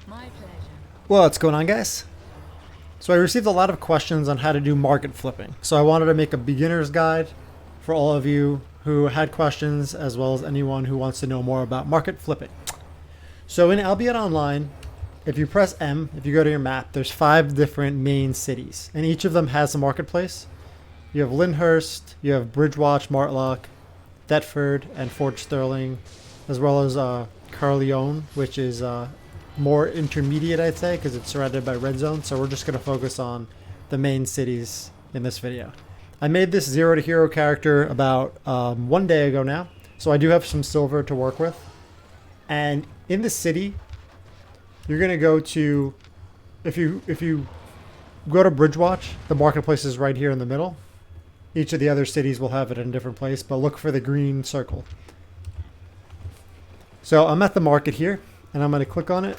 My pleasure. What's going on, guys? So I received a lot of questions on how to do market flipping. So I wanted to make a beginner's guide for all of you who had questions, as well as anyone who wants to know more about market flipping. So in Albion Online, if you press M, if you go to your map, there's 5 different main cities, and each of them has a marketplace. You have Lyndhurst, you have Bridgewatch, Martlock, Thetford, and Fort Sterling, as well as Carleone, which is more intermediate, I'd say, because it's surrounded by red zone. So we're just going to focus on the main cities in this video. I made this 0 to hero character about 1 day ago now, so I do have some silver to work with. And in the city, you're going to go to, if you go to Bridgewatch, the marketplace is right here in the middle. Each of the other cities will have it in a different place, but look for the green circle. So I'm at the market here, and I'm going to click on it.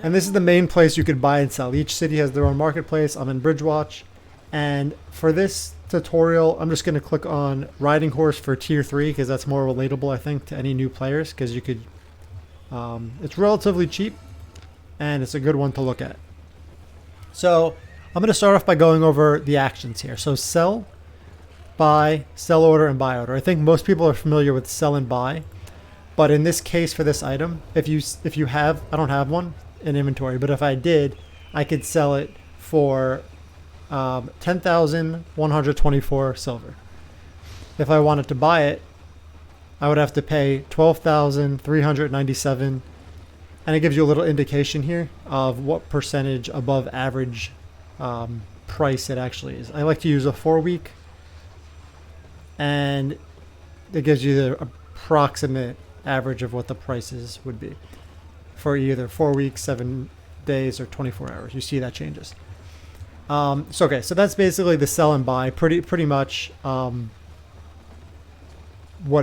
And this is the main place you could buy and sell. Each city has their own marketplace. I'm in Bridgewatch. And for this tutorial, I'm just going to click on Riding Horse for Tier 3, because that's more relatable, I think, to any new players, because you could... it's relatively cheap, and it's a good one to look at. So I'm going to start off by going over the actions here. So sell, buy, sell order, and buy order. I think most people are familiar with sell and buy. But in this case, for this item, if you have, I don't have one in inventory, but if I did, I could sell it for 10,124 silver. If I wanted to buy it, I would have to pay 12,397, and it gives you a little indication here of what percentage above average price it actually is. I like to use a 4-week, and it gives you the approximate average of what the prices would be for either 4 weeks, 7 days, or 24 hours. You see that changes. So that's basically the sell and buy, pretty much what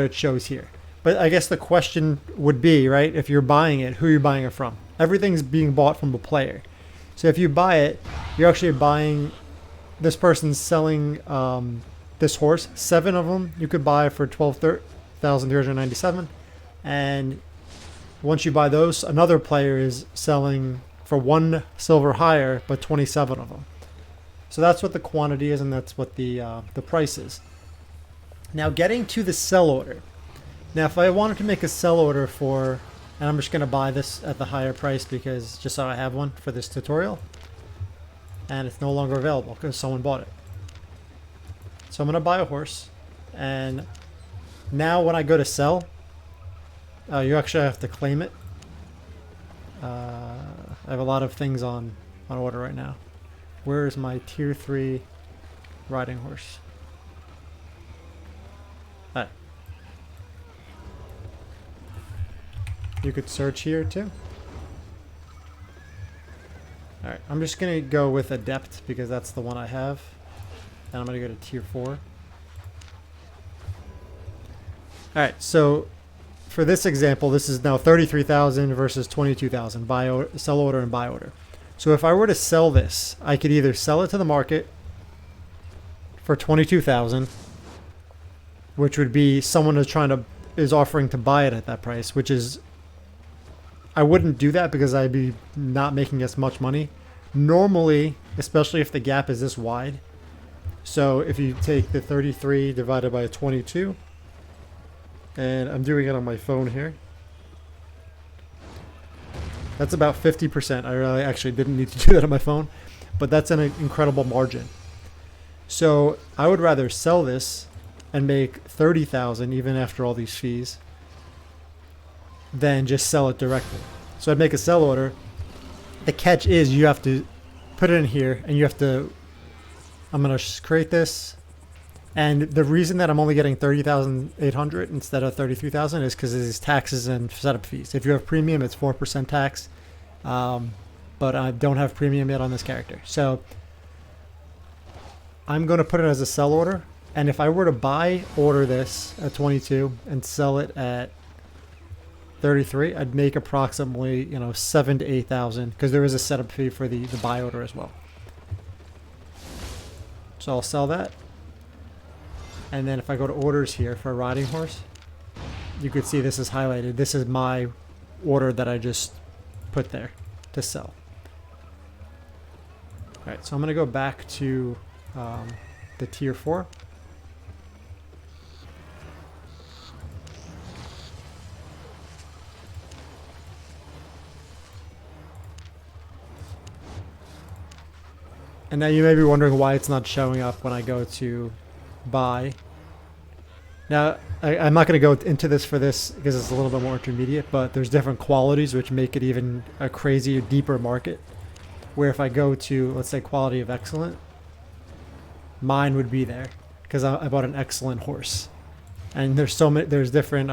it shows here. But I guess the question would be, right, if you're buying it, who are you buying it from? Everything's being bought from a player. So if you buy it, you're actually buying, this person's selling this horse. 7 of them you could buy for 12,397. And once you buy those, another player is selling for 1 silver higher, but 27 of them. So that's what the quantity is, and that's what the price is. Now getting to the sell order. Now if I wanted to make a sell order for, and I'm just going to buy this at the higher price because just so I have one for this tutorial, and it's no longer available because someone bought it. So I'm going to buy a horse, and now when I go to sell, you actually have to claim it. I have a lot of things on order right now. Where is my tier 3 riding horse? Alright. You could search here too. Alright, I'm just going to go with Adept because that's the one I have. And I'm going to go to tier 4. Alright, so for this example, this is now 33,000 versus 22,000, sell order and buy order. So if I were to sell this, I could either sell it to the market for 22,000, which would be someone is offering to buy it at that price, which is, I wouldn't do that because I'd be not making as much money. Normally, especially if the gap is this wide. So if you take the 33 divided by 22, and I'm doing it on my phone here. That's about 50%. I really actually didn't need to do that on my phone, but that's an incredible margin. So I would rather sell this and make 30,000 even after all these fees than just sell it directly. So I'd make a sell order. The catch is you have to put it in here, and you have to, I'm going to create this. And the reason that I'm only getting 30,800 instead of 33,000 is because of these taxes and setup fees. If you have premium, it's 4% tax. But I don't have premium yet on this character. So I'm going to put it as a sell order. And if I were to order this at 22 and sell it at 33, I'd make approximately, 7,000 to 8,000 because there is a setup fee for the buy order as well. So I'll sell that. And then if I go to orders here for a riding horse, you could see this is highlighted. This is my order that I just put there. to sell. All right, so I'm going to go back to the tier 4. And now you may be wondering why it's not showing up when I go to buy. Now, I'm not going to go into this for this because it's a little bit more intermediate, but there's different qualities which make it even a crazier, deeper market. Where if I go to, let's say, quality of excellent, mine would be there because I bought an excellent horse. And there's so many, there's different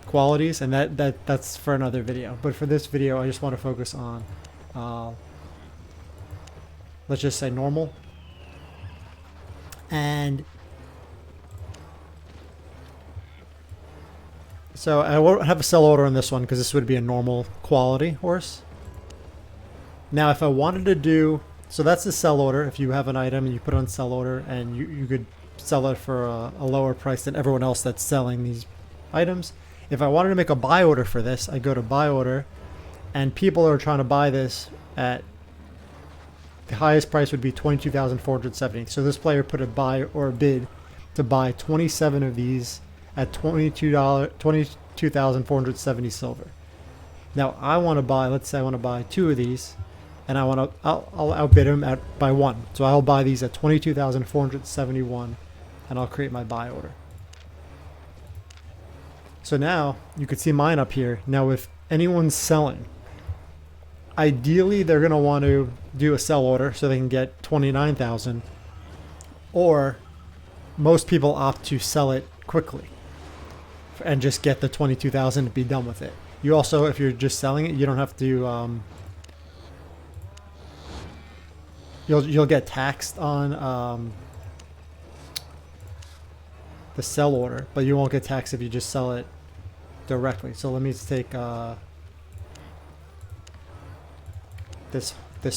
qualities, and that's for another video. But for this video, I just want to focus on, let's just say normal. And so I won't have a sell order on this one because this would be a normal quality horse. Now, if I wanted to do, so that's the sell order. If you have an item and you put it on sell order and you could sell it for a lower price than everyone else that's selling these items. If I wanted to make a buy order for this, I go to buy order, and people are trying to buy this at the highest price would be 22,470. So this player put a buy or a bid to buy 27 of these at $22,470 silver. Now I want to buy, let's say I want to buy 2 of these, and I'll outbid him by 1. So I'll buy these at 22,471, and I'll create my buy order. So now you could see mine up here. Now if anyone's selling, ideally they're going to want to do a sell order so they can get 29,000, or most people opt to sell it quickly and just get the 22,000 and be done with it. You also, if you're just selling it, you don't have to you'll get taxed on the sell order, but you won't get taxed if you just sell it directly. So let me take this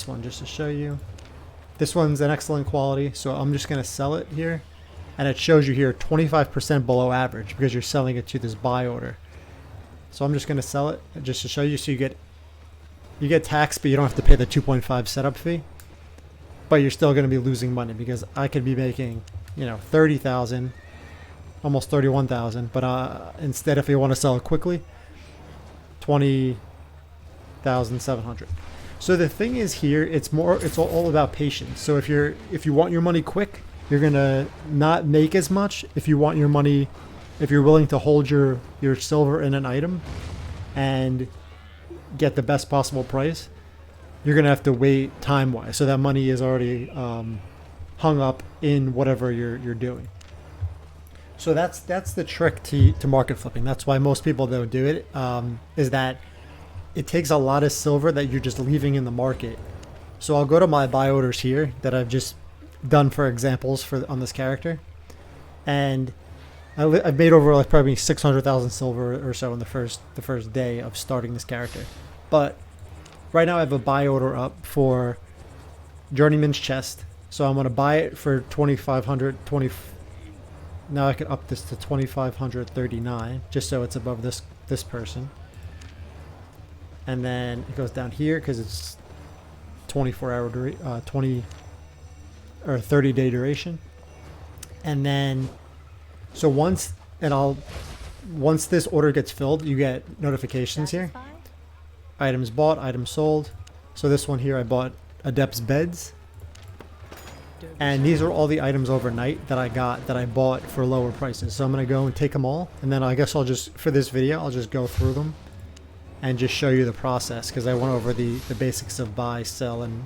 one just to show you. This one's an excellent quality, so I'm just going to sell it here, and it shows you here 25% below average because you're selling it to this buy order. So I'm just going to sell it just to show you. So you get taxed, but you don't have to pay the 2.5 setup fee. But you're still going to be losing money because I could be making, 30,000, almost 31,000. But instead, if you want to sell it quickly, 20,700. So the thing is here, it's all about patience. So if you want your money quick, you're gonna not make as much. If you want your money, if you're willing to hold your silver in an item and get the best possible price, you're going to have to wait time-wise. So that money is already hung up in whatever you're doing. So that's the trick to market flipping. That's why most people don't do it, is that it takes a lot of silver that you're just leaving in the market. So I'll go to my buy orders here that I've just done for examples on this character. And I've made over like probably 600,000 silver or so in the first day of starting this character. But right now I have a buy order up for Journeyman's Chest. So I'm going to buy it for 2,500. Now I can up this to 2,539 just so it's above this person. And then it goes down here because it's 24-hour 30-day duration. And then so once this order gets filled, you get notifications here. Items bought, items sold. So this one here, I bought Adept's Beds. And these are all the items overnight that I bought for lower prices. So I'm going to go and take them all. And then I guess for this video, I'll just go through them and just show you the process, because I went over the basics of buy, sell, and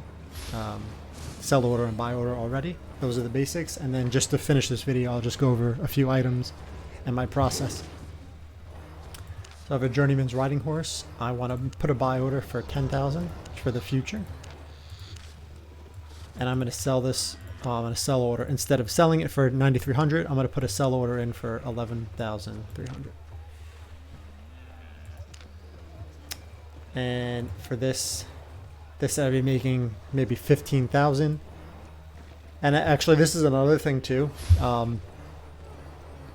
sell order and buy order already. Those are the basics. And then just to finish this video, I'll just go over a few items and my process. So I have a Journeyman's Riding Horse. I want to put a buy order for 10,000 for the future. And I'm going to sell this. I'm going to sell order. Instead of selling it for 9,300, I'm going to put a sell order in for 11,300. And for this I'd be making maybe 15,000. And actually, this is another thing too.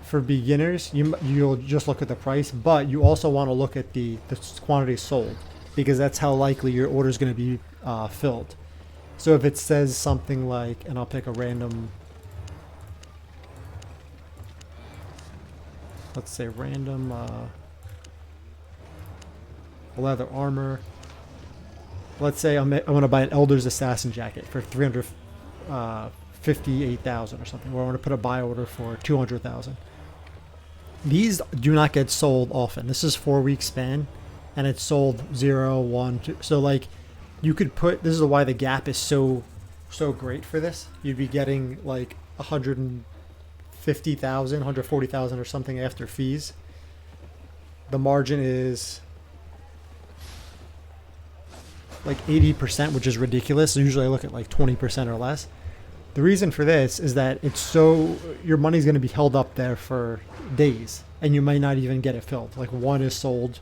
For beginners, you'll just look at the price, but you also want to look at the quantity sold, because that's how likely your order is going to be filled. So if it says something like, and I'll pick a random, let's say random leather armor. Let's say I want to buy an Elder's Assassin jacket for 358,000 or something, or I want to put a buy order for 200,000. These do not get sold often. This is 4 week span, and it's sold 0, 1, 2. So like, you could put, this is why the gap is so great for this. You'd be getting like 150,000, 140,000 or something after fees. The margin is like 80%, which is ridiculous. Usually I look at like 20% or less. The reason for this is that it's so, your money's going to be held up there for days, and you might not even get it filled. Like one is sold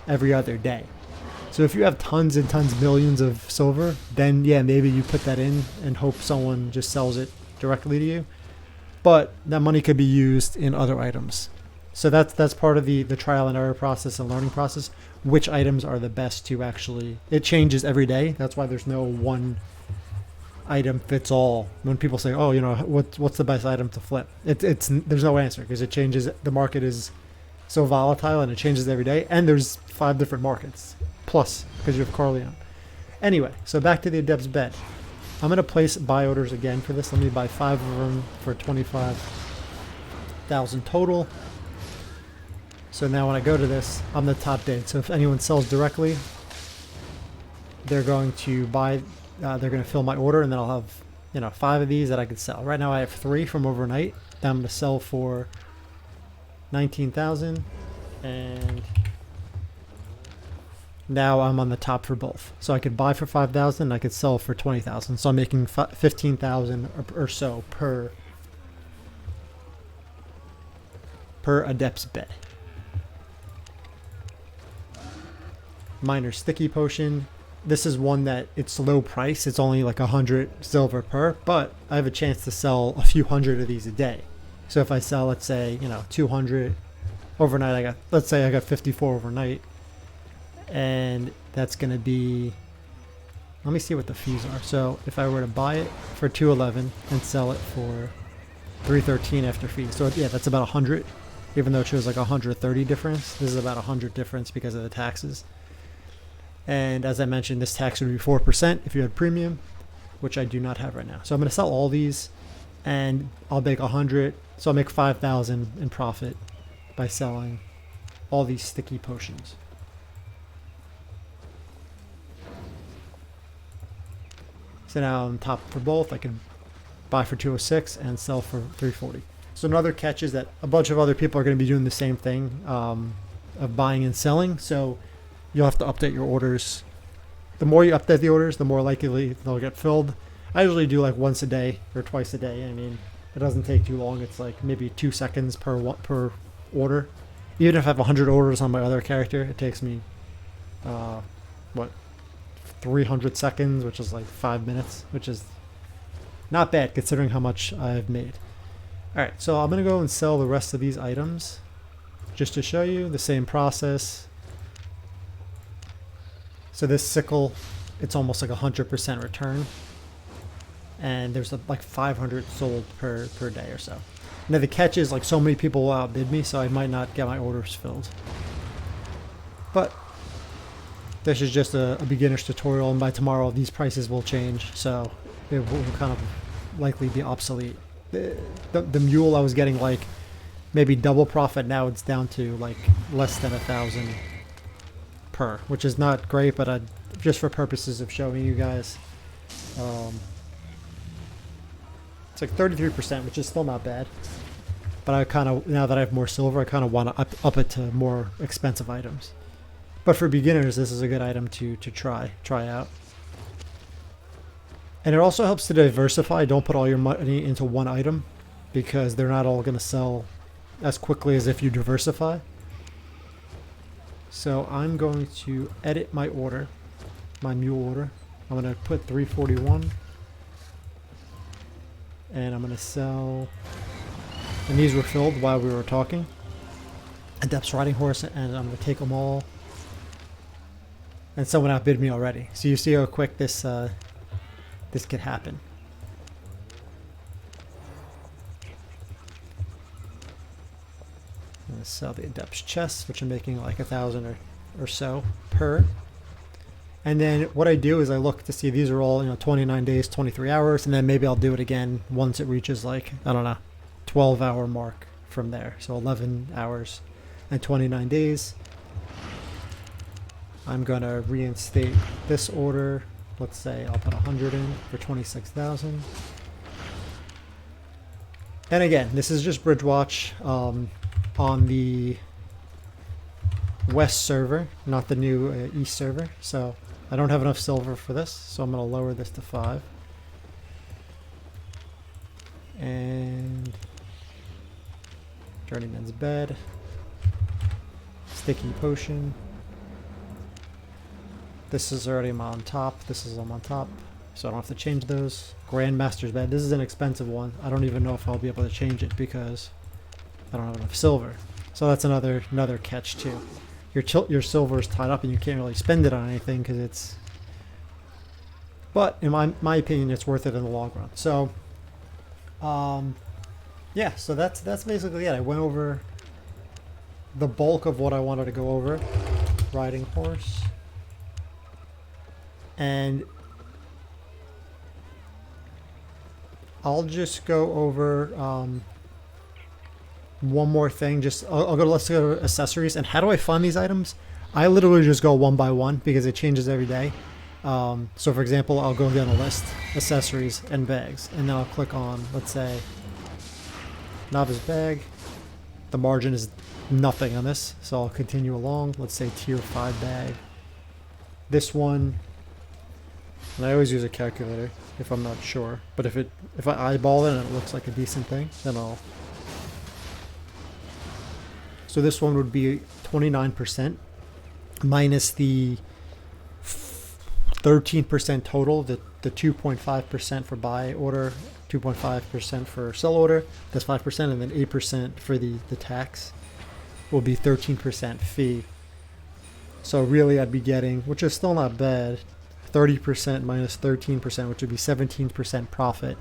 every other day. So if you have tons and tons, millions of silver, then yeah, maybe you put that in and hope someone just sells it directly to you. But that money could be used in other items. So that's part of the trial and error process and learning process. Which items are the best to actually, it changes every day. That's why there's no one item fits all. When people say, oh, you know, what's the best item to flip? It's there's no answer, because it changes. The market is so volatile and it changes every day. And there's 5 different markets plus, because you have Carleon. Anyway, so back to the Adept's Bed. I'm going to place buy orders again for this. Let me buy 5 of them for 25,000 total. So now when I go to this, I'm the top date. So if anyone sells directly, they're going to buy, they're going to fill my order, and then I'll have, you know, 5 of these that I could sell. Right now I have 3 from overnight that I'm going to sell for 19,000, and now I'm on the top for both. So I could buy for 5,000 and I could sell for 20,000. So I'm making 15,000 or so per Adept's Bed. Minor Sticky Potion. This is one that it's low price. It's only like 100 silver per, but I have a chance to sell a few hundred of these a day. So if I sell, let's say, you know, 200 overnight, let's say I got 54 overnight, and that's going to be, let me see what the fees are. So if I were to buy it for 211 and sell it for 313 after fees. So yeah, that's about 100, even though it shows like 130 difference. This is about 100 difference because of the taxes. And as I mentioned, this tax would be 4% if you had premium, which I do not have right now. So I'm going to sell all these, and I'll make 100. So I'll make 5,000 in profit by selling all these sticky potions. So now I'm top for both. I can buy for 206 and sell for 340. So another catch is that a bunch of other people are going to be doing the same thing of buying and selling. So you'll have to update your orders. The more you update the orders, the more likely they'll get filled. I usually do like once a day or twice a day. I mean, it doesn't take too long. It's like maybe 2 seconds per order. Even if I have 100 orders on my other character, it takes me, 300 seconds, which is like 5 minutes, which is not bad considering how much I've made. Alright, so I'm going to go and sell the rest of these items just to show you the same process. So this sickle, it's almost like 100% return, and there's like 500 sold per day or so. Now the catch is like so many people will outbid me, so I might not get my orders filled. But this is just a beginner's tutorial, and by tomorrow these prices will change, so it will kind of likely be obsolete. The mule I was getting like maybe double profit, now it's down to like less than 1,000 per, which is not great, but just for purposes of showing you guys, it's like 33%, which is still not bad. But I kind of, now that I have more silver, I kind of want to up it to more expensive items. But for beginners, this is a good item to try out. And it also helps to diversify. Don't put all your money into one item, because they're not all going to sell as quickly as if you diversify. So I'm going to edit my order, my mule order. I'm going to put 341, and I'm going to sell, and these were filled while we were talking, Adept's Riding Horse, and I'm going to take them all and someone outbid me already. So you see how quick this this could happen. I'm gonna sell the Adept's chests, which I'm making like 1,000 or so per. And then what I do is I look to see these are all, 29 days, 23 hours, and then maybe I'll do it again once it reaches like, I don't know, 12-hour mark from there. So 11 hours and 29 days. I'm going to reinstate this order. Let's say I'll put 100 in for 26,000. And again, this is just Bridgewatch on the West server, not the new East server. So I don't have enough silver for this, so I'm going to lower this to 5. And Journeyman's Bed, Sticky Potion. This is already on top. This is on top, so I don't have to change those. Grandmaster's Bed. This is an expensive one. I don't even know if I'll be able to change it because I don't have enough silver. So that's another catch too. Your silver is tied up and you can't really spend it on anything because it's. But in my opinion, it's worth it in the long run. So, yeah. So that's basically it. I went over the bulk of what I wanted to go over. Riding horse. And I'll just go over one more thing. Let's go to accessories. And how do I find these items? I literally just go one by one because it changes every day. So for example, I'll go down a list, accessories and bags, and then I'll click on, let's say, novice bag. The margin is nothing on this, so I'll continue along. Let's say tier 5 bag. This one. And I always use a calculator if I'm not sure. But if I eyeball it and it looks like a decent thing, then I'll. So this one would be 29% minus the 13% total, the 2.5% for buy order, 2.5% for sell order. That's 5%, and then 8% for the tax will be 13% fee. So really, I'd be getting, which is still not bad. 30% minus 13%, which would be 17% profit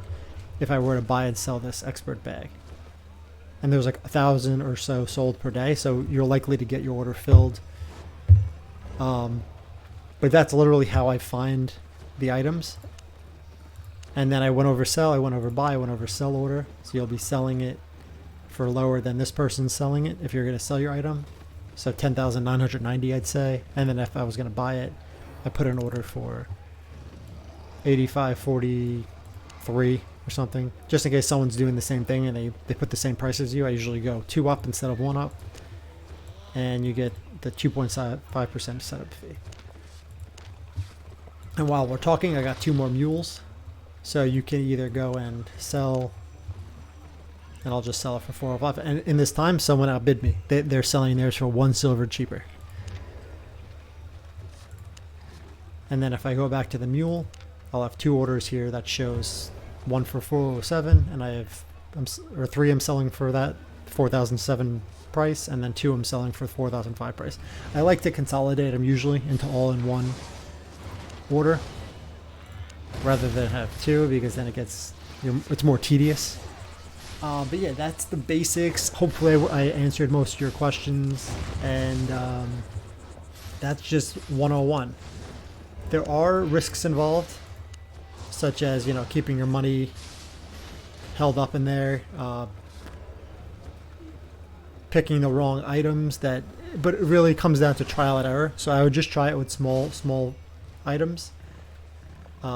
if I were to buy and sell this expert bag. And there's like 1,000 or so sold per day, so you're likely to get your order filled. But that's literally how I find the items. And then I went over sell, I went over buy, I went over sell order. So you'll be selling it for lower than this person's selling it if you're going to sell your item. So 10,990, I'd say. And then if I was going to buy it, I put an order for 85.43 or something, just in case someone's doing the same thing and they put the same price as you. I usually go 2 up instead of 1 up, and you get the 2.5% setup fee. And while we're talking, I got 2 more mules, so you can either go and sell, and I'll just sell it for 405. And in this time, someone outbid me. They're selling theirs for 1 silver cheaper. And then if I go back to the mule, I'll have 2 orders here that shows 1 for 407, and I have 3 I'm selling for that 4,007 price, and then 2 I'm selling for 4,005 price. I like to consolidate them usually into all in one order rather than have 2, because then it's more tedious. But yeah, that's the basics. Hopefully I answered most of your questions, and that's just 101. There are risks involved, such as, keeping your money held up in there, picking the wrong items, but it really comes down to trial and error. So I would just try it with small items,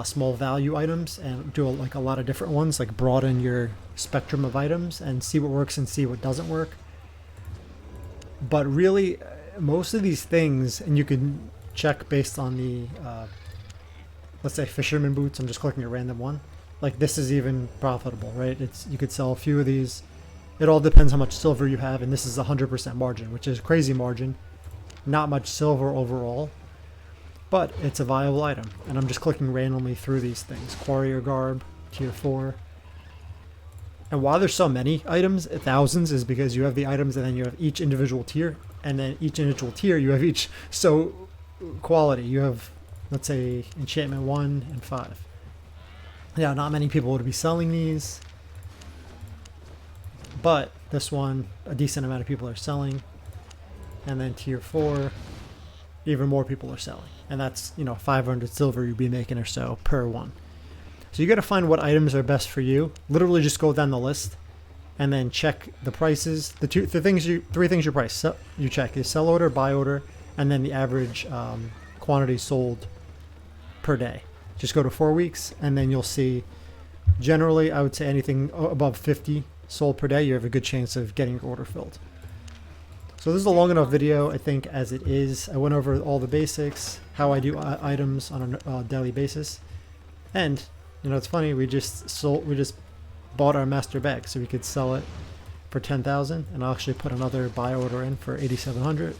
small value items, and do a lot of different ones, like broaden your spectrum of items and see what works and see what doesn't work. But really, most of these things, and you can check based on the let's say fisherman boots. I'm just clicking a random one. Like, this is even profitable, right? You could sell a few of these. It all depends how much silver you have, and this is 100% margin, which is a crazy margin. Not much silver overall, but it's a viable item. And I'm just clicking randomly through these things. Warrior garb, tier 4. And why there's so many items, thousands, is because you have the items and then you have each individual tier, and then each individual tier you have each. So quality. You have, let's say, enchantment 1 and 5. Yeah, not many people would be selling these, but this one, a decent amount of people are selling. And then tier 4, even more people are selling. And that's, 500 silver you'd be making or so per one. So you got to find what items are best for you. Literally just go down the list and then check the prices. Three things you price. You check is sell order, buy order, and then the average quantity sold per day. Just go to 4 weeks, and then you'll see, generally, I would say anything above 50 sold per day, you have a good chance of getting your order filled. So this is a long enough video, I think, as it is. I went over all the basics, how I do items on a daily basis, and it's funny. We just bought our master bag, so we could sell it for 10,000, and I'll actually put another buy order in for 8,700.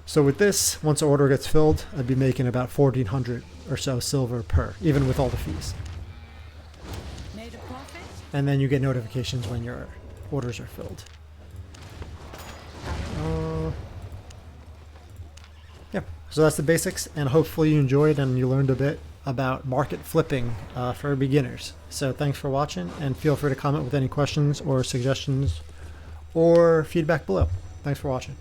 So with this, once the order gets filled, I'd be making about 1,400 or so silver per, even with all the fees. And then you get notifications when your orders are filled. Yeah, so that's the basics, and hopefully you enjoyed and you learned a bit about market flipping for beginners. So thanks for watching, and feel free to comment with any questions or suggestions or feedback below. Thanks for watching.